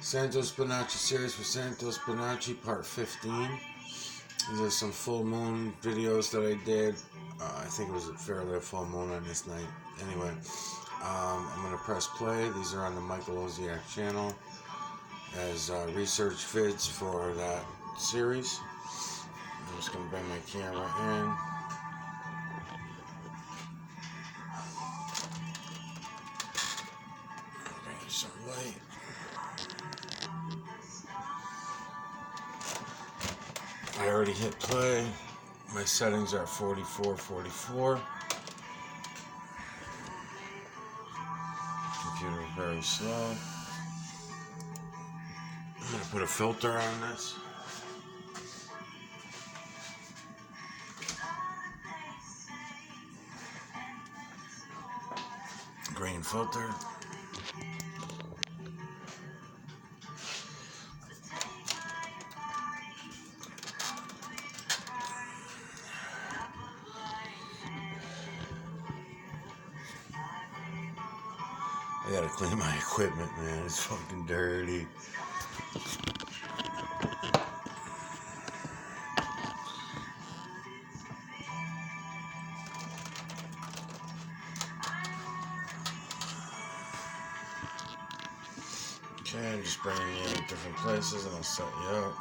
Santos Bonacci series for Santos Bonacci, part 15. These are some full moon videos that I did. I think it was fairly a full moon on this night. Anyway, I'm going to press play. These are on the Michael Oziak channel as research vids for that series. I'm just going to bring my camera in. Bring some light. I already hit play. My settings are 44. Computer very slow. I'm going to put a filter on this. Green filter. I gotta clean my equipment, man. It's fucking dirty. Okay, I'm just bringing you in different places and I'll set you up.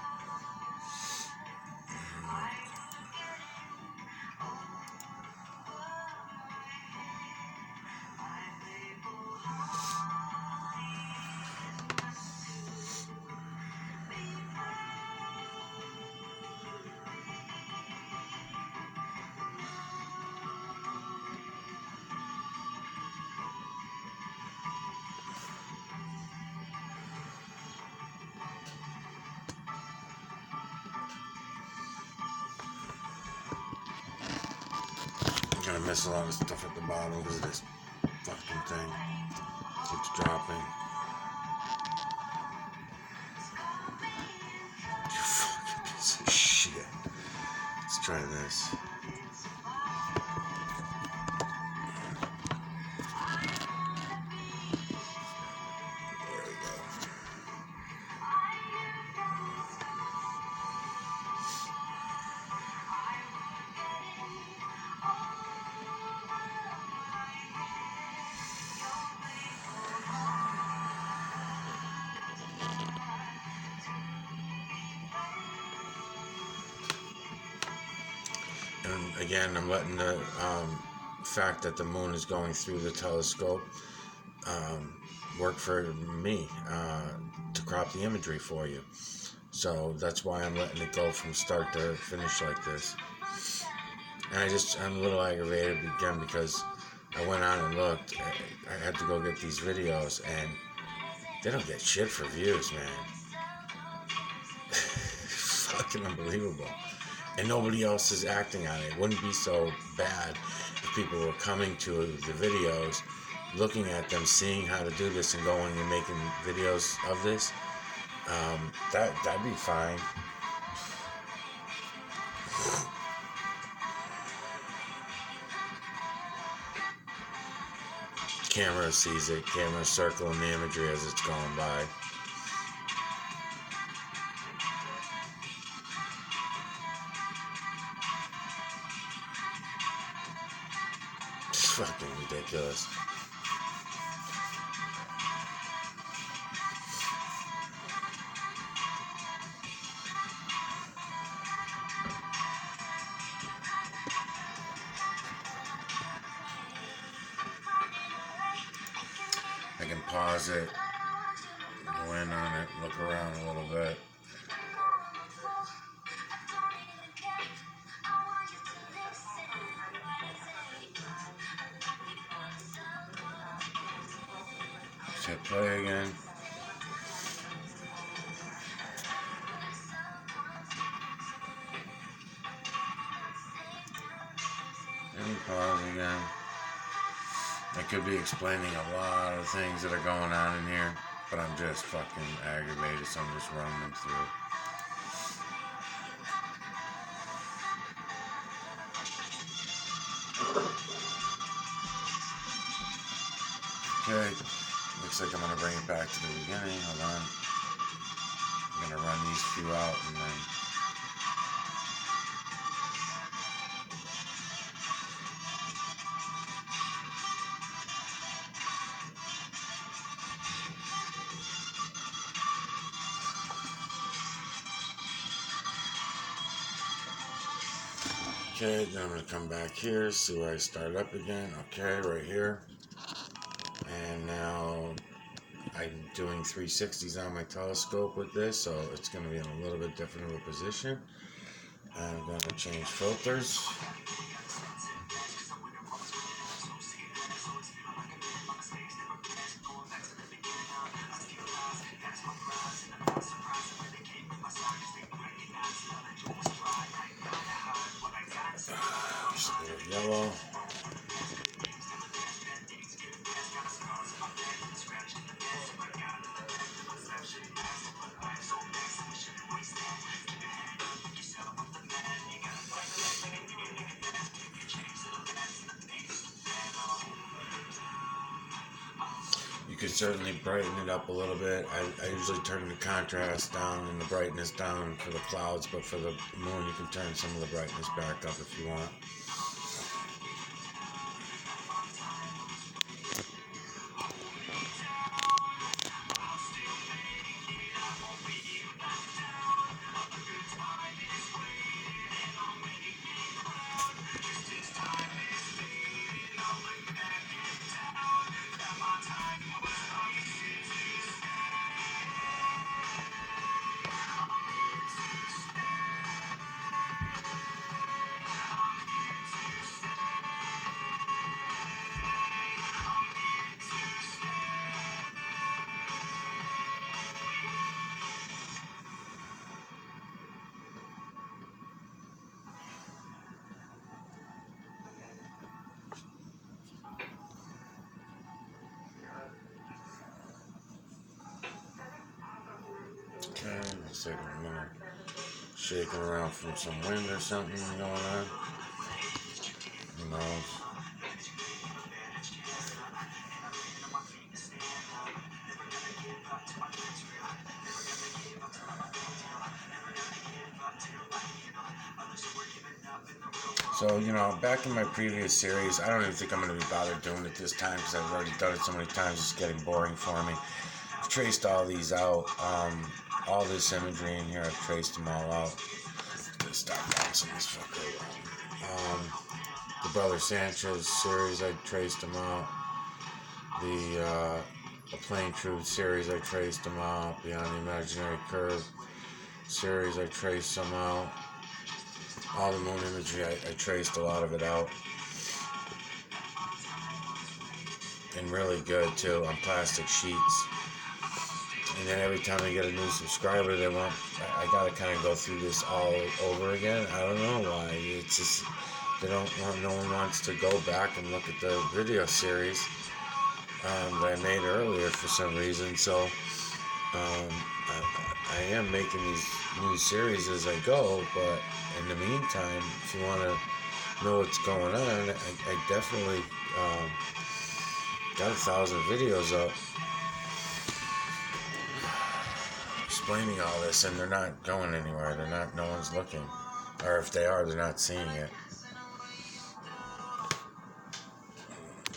I'm gonna miss a lot of stuff at the bottom because this fucking thing keeps dropping. You fucking piece of shit. Let's try this. There we go. And again, I'm letting the fact that the moon is going through the telescope work for me to crop the imagery for you. So that's why I'm letting it go from start to finish like this. And I'm a little aggravated again because I went on and looked. I had to go get these videos and they don't get shit for views, man. Fucking unbelievable. And nobody else is acting on it. It wouldn't be so bad if people were coming to the videos, looking at them, seeing how to do this and going and making videos of this. That'd be fine. Camera sees it. Camera circling the imagery as it's going by. It's fucking ridiculous. I can pause it, go in on it, look around a little bit. Just hit play again. And pause again. I could be explaining a lot of things that are going on in here, but I'm just fucking aggravated, so I'm just running them through. Okay, looks like I'm going to bring it back to the beginning. Hold on. I'm gonna run these few out and then. Okay, then I'm going to come back here, see where I start up again. Okay, right here. And now I'm doing 360s on my telescope with this, so it's going to be in a little bit different of a position. I'm going to change filters. Just a bit of yellow. You could certainly brighten it up a little bit. I usually turn the contrast down and the brightness down for the clouds, but for the moon you can turn some of the brightness back up if you want. Okay, looks like I'm gonna shaking around from some wind or something going on. Who knows? So, back in my previous series, I don't even think I'm going to be bothered doing it this time because I've already done it so many times, it's getting boring for me. I've traced all these out. All this imagery in here, I've traced them all out. Just stop bouncing this fucker. The Brother Sanchez series, I traced them out. The Plain Truth series, I traced them out. Beyond the Imaginary Curve series, I traced them out. All the moon imagery, I traced a lot of it out. And really good too on plastic sheets. And then every time I get a new subscriber, I gotta kind of go through this all over again. I don't know why. It's just no one wants to go back and look at the video series that I made earlier for some reason. So I am making these new series as I go, but in the meantime, if you want to know what's going on, I definitely got 1,000 videos up explaining all this, and they're not going anywhere. No one's looking, or if they are, they're not seeing it.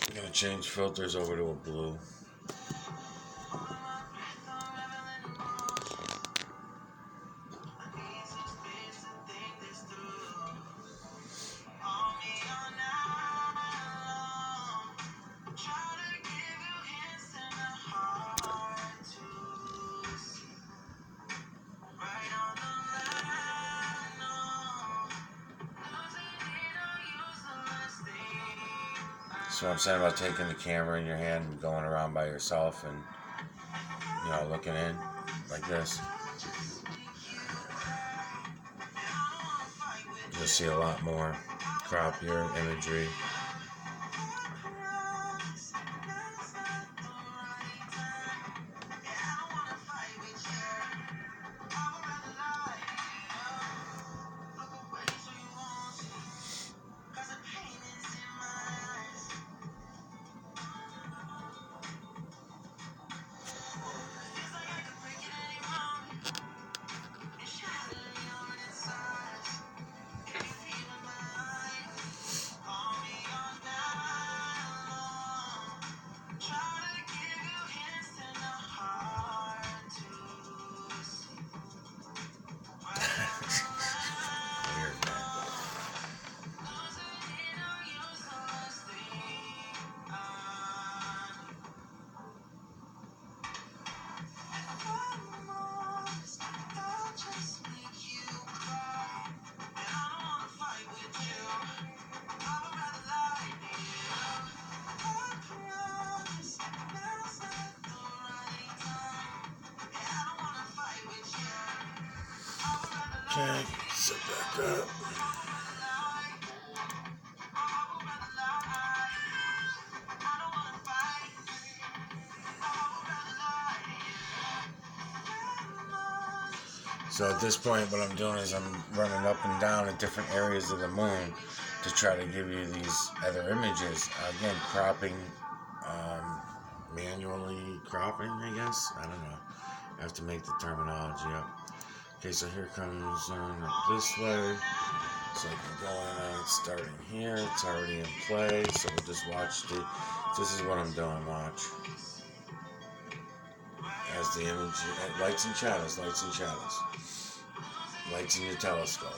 I'm gonna change filters over to a blue. So I'm saying about taking the camera in your hand and going around by yourself and looking in like this. You'll see a lot more crappier imagery. Okay, sit back up. So at this point, what I'm doing is I'm running up and down at different areas of the moon to try to give you these other images. Again, cropping, um, manually cropping, I guess. I don't know. I have to make the terminology up. Okay, so here comes on up this way. So I can go in on it starting here. It's already in play. So we'll just watch the. This is what I'm doing. Watch. As the image, lights and shadows, lights and shadows. Lights in your telescope.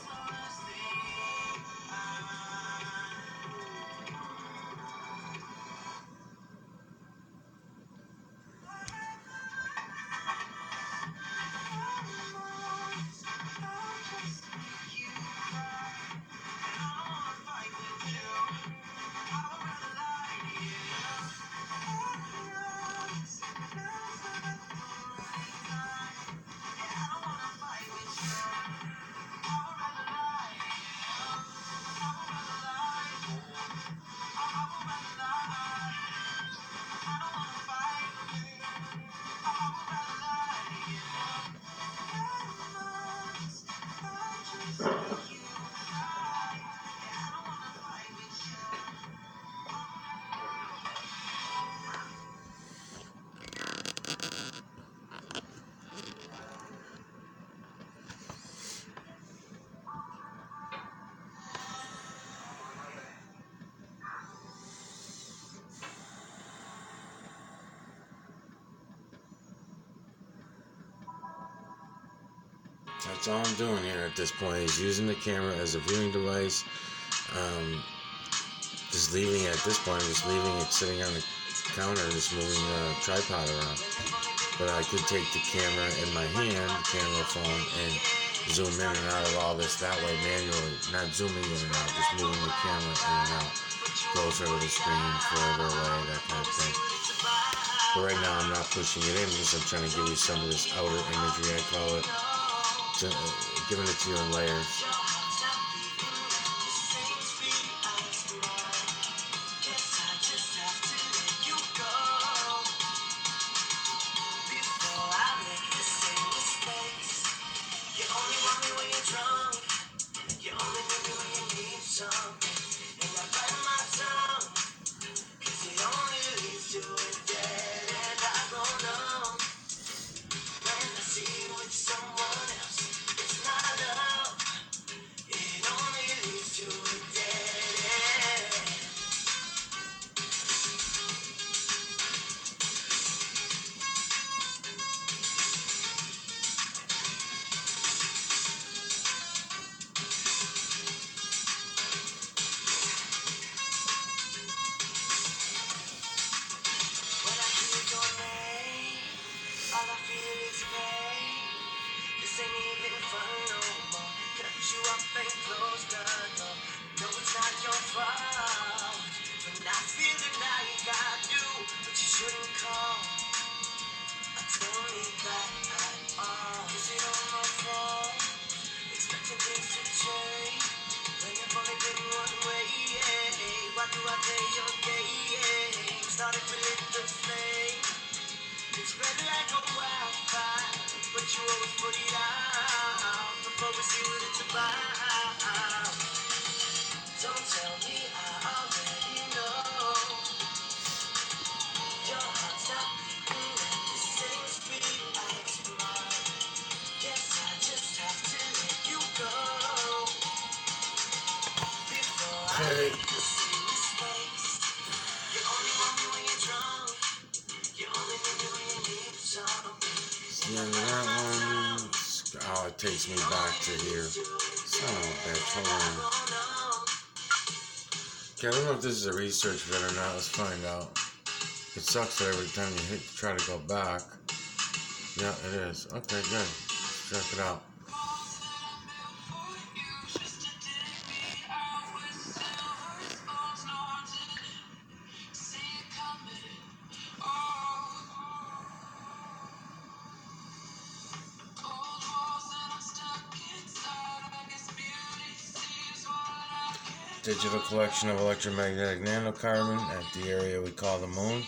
That's all I'm doing here at this point is using the camera as a viewing device. Um, just leaving it at this point, just leaving it sitting on the counter, just moving the tripod around. But I could take the camera in my hand, the camera phone, and zoom in and out of all this that way manually. Not zooming in and out, just moving the camera in and out. Closer to the screen, further away, that kind of thing. But right now I'm not pushing it in because I'm trying to give you some of this outer imagery, I call it. Giving it to you in layers. Okay. See on that one. Oh, it takes me back to here. Son of a bitch. Hold on. Okay, I don't know if this is a research vid or not. Let's find out. It sucks that every time you try to go back. Yeah, it is. Okay, good. Let's check it out. Digital collection of electromagnetic nanocarbon at the area we call the moon.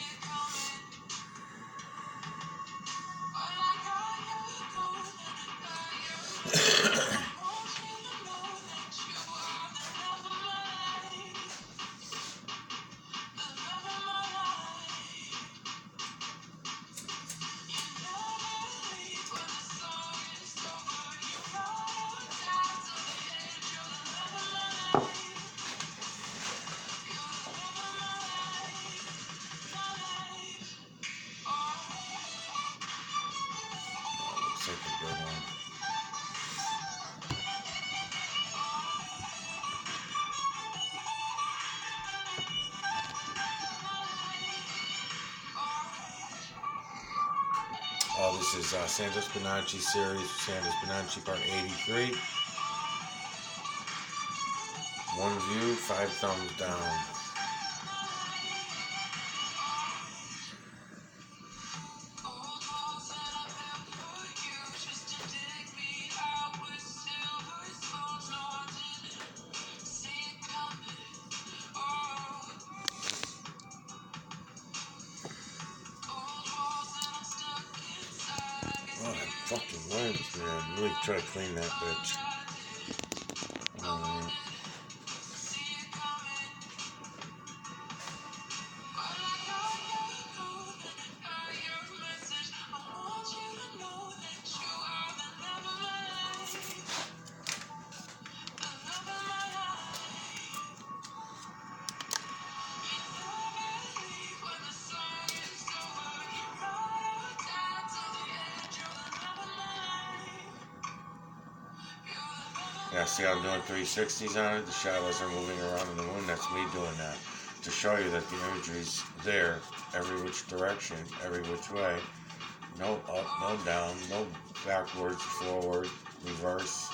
Looks like a good one. Oh, this is Santos Bonacci Series, Santos Bonacci Part 83. One view, 5 thumbs down. Oh, that fucking lens, man. Really try to clean that bitch. Yeah, see how I'm doing 360s on it? The shadows are moving around in the moon. That's me doing that. To show you that the imagery's there, every which direction, every which way. No up, no down, no backwards, forward, reverse.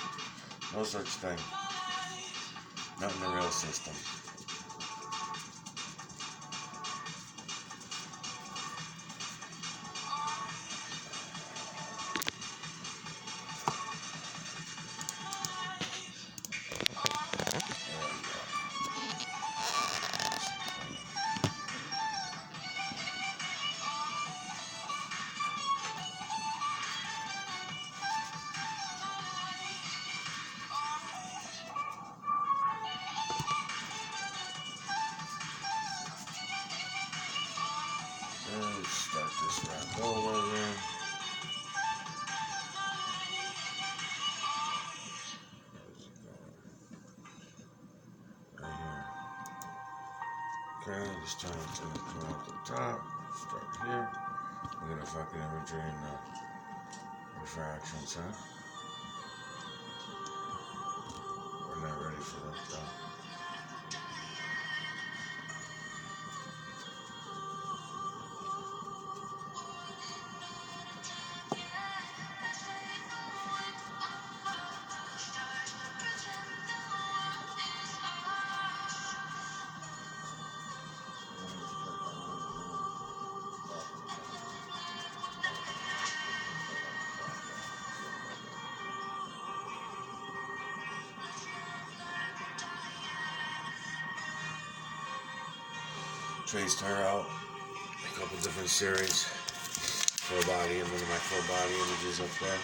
No such thing. Not in the real system. Let's start this round over again. Right here. Okay, just trying to come out the top. Start here. Look at the fucking imagery and the refractions, huh? We're not ready for that though. Traced her out. A couple different series. Full body and one of my full body images up there.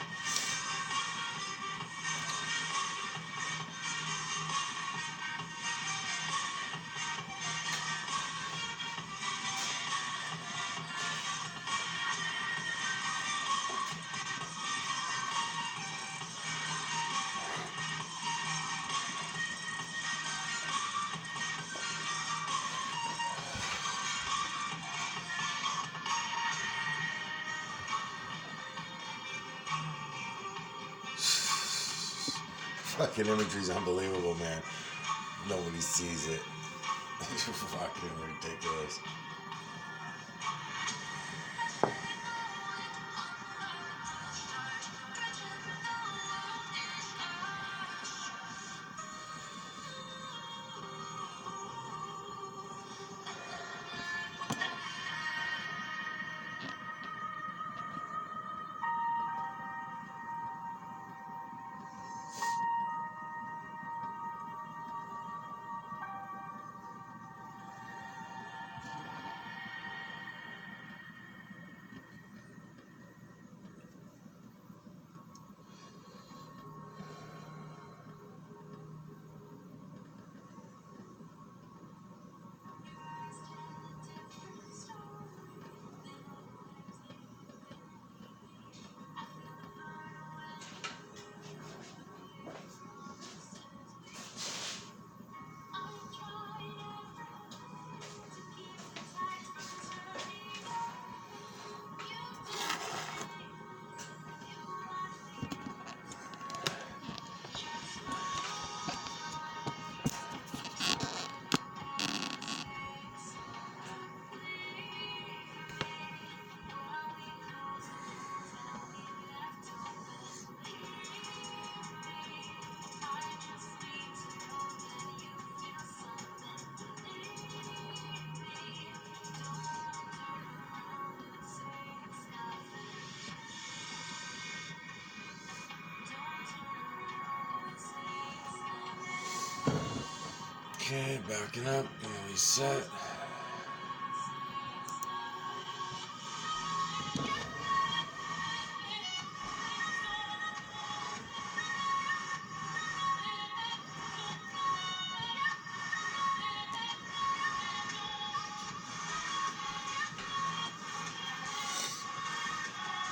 Fucking imagery's unbelievable, man. Nobody sees it. It's fucking ridiculous. Okay, backing up, gonna reset.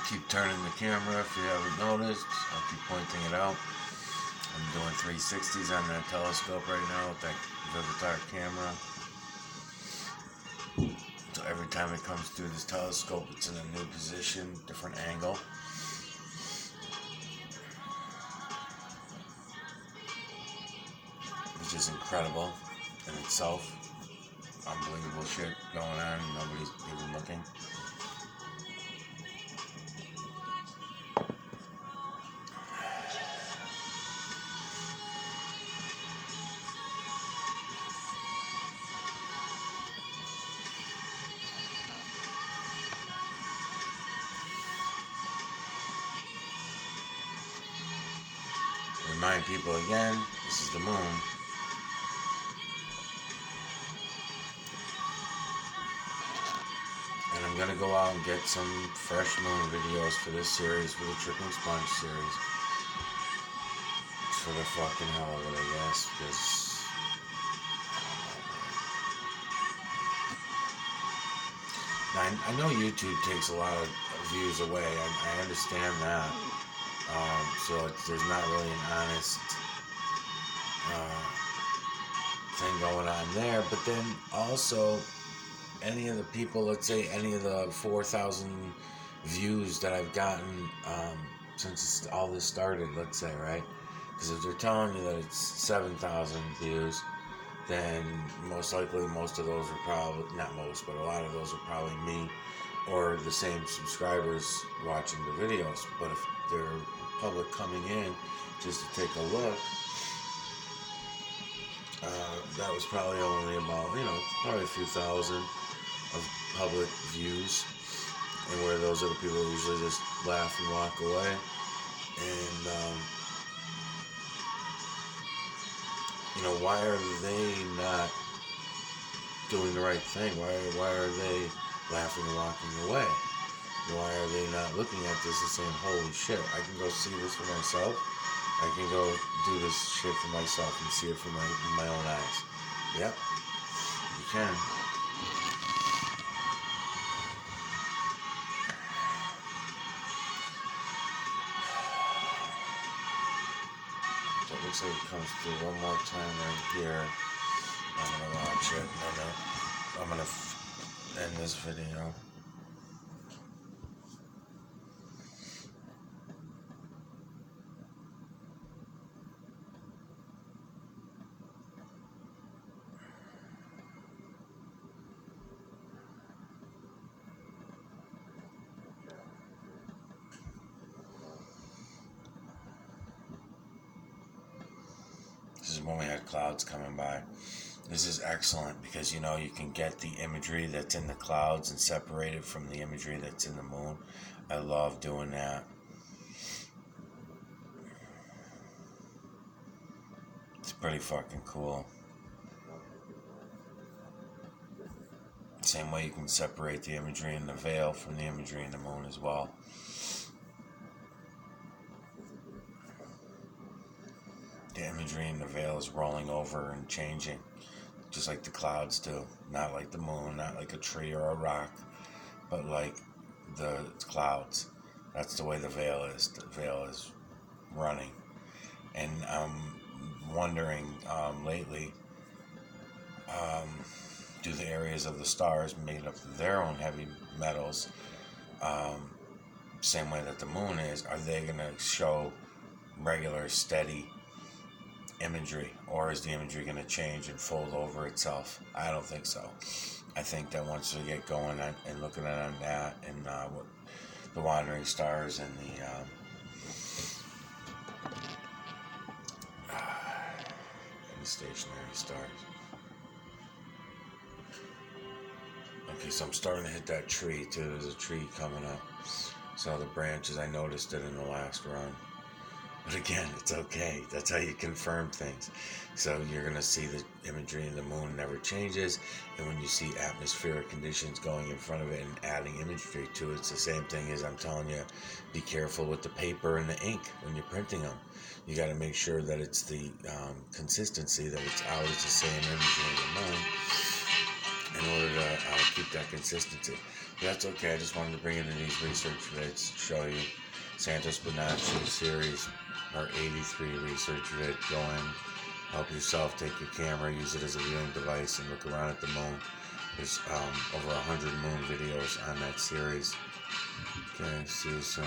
Keep turning the camera if you haven't noticed. I'll keep pointing it out. I'm doing 360s on that telescope right now with that Vivitar camera. So every time it comes through this telescope, it's in a new position, different angle. Which is incredible in itself. Unbelievable shit going on. Nobody's even looking. Remind people again, this is the moon. And I'm going to go out and get some fresh moon videos for this series, for the Tripping Sponge series. For the fucking hell of it, I guess, because I know YouTube takes a lot of views away. I understand that. So there's not really an honest thing going on there. But then also, any of the people, let's say any of the 4,000 views that I've gotten since all this started, let's say, right? Because if they're telling you that it's 7,000 views, then most likely most of those are probably, not most, but a lot of those are probably me or the same subscribers watching the videos. But if they're public coming in just to take a look, that was probably only about, probably a few thousand of public views, and where those are the people who usually just laugh and walk away. And why are they not doing the right thing? Why are they laughing and walking away? Why are they not looking at this and saying, holy shit, I can go see this for myself? I can go do this shit for myself and see it from my own eyes. Yep, you can. So it looks like it comes through one more time right here. I'm going to watch it, and then I'm going to end this video. This is when we had clouds coming by. This is excellent because, you can get the imagery that's in the clouds and separate it from the imagery that's in the moon. I love doing that. It's pretty fucking cool. Same way you can separate the imagery in the veil from the imagery in the moon as well. The imagery in the veil is rolling over and changing, just like the clouds do. Not like the moon, not like a tree or a rock, but like the clouds. That's the way the veil is. The veil is running. And I'm wondering lately, do the areas of the stars made up of their own heavy metals, same way that the moon is, are they going to show regular, steady imagery, or is the imagery going to change and fold over itself? I don't think so. I think that once we get going and looking at that and what the wandering stars and the stationary stars. Okay, so I'm starting to hit that tree too. There's a tree coming up. So the branches, I noticed it in the last run. But again, it's okay. That's how you confirm things. So you're going to see the imagery of the moon never changes. And when you see atmospheric conditions going in front of it and adding imagery to it, it's the same thing as I'm telling you, be careful with the paper and the ink when you're printing them. You got to make sure that it's the consistency, that it's always the same imagery of the moon in order to keep that consistency. But that's okay. I just wanted to bring in these research vids to show you. Santos Trippi Series, our 83 research vid. Go in, help yourself, take your camera, use it as a viewing device, and look around at the moon. There's over 100 moon videos on that series. Okay, see you soon.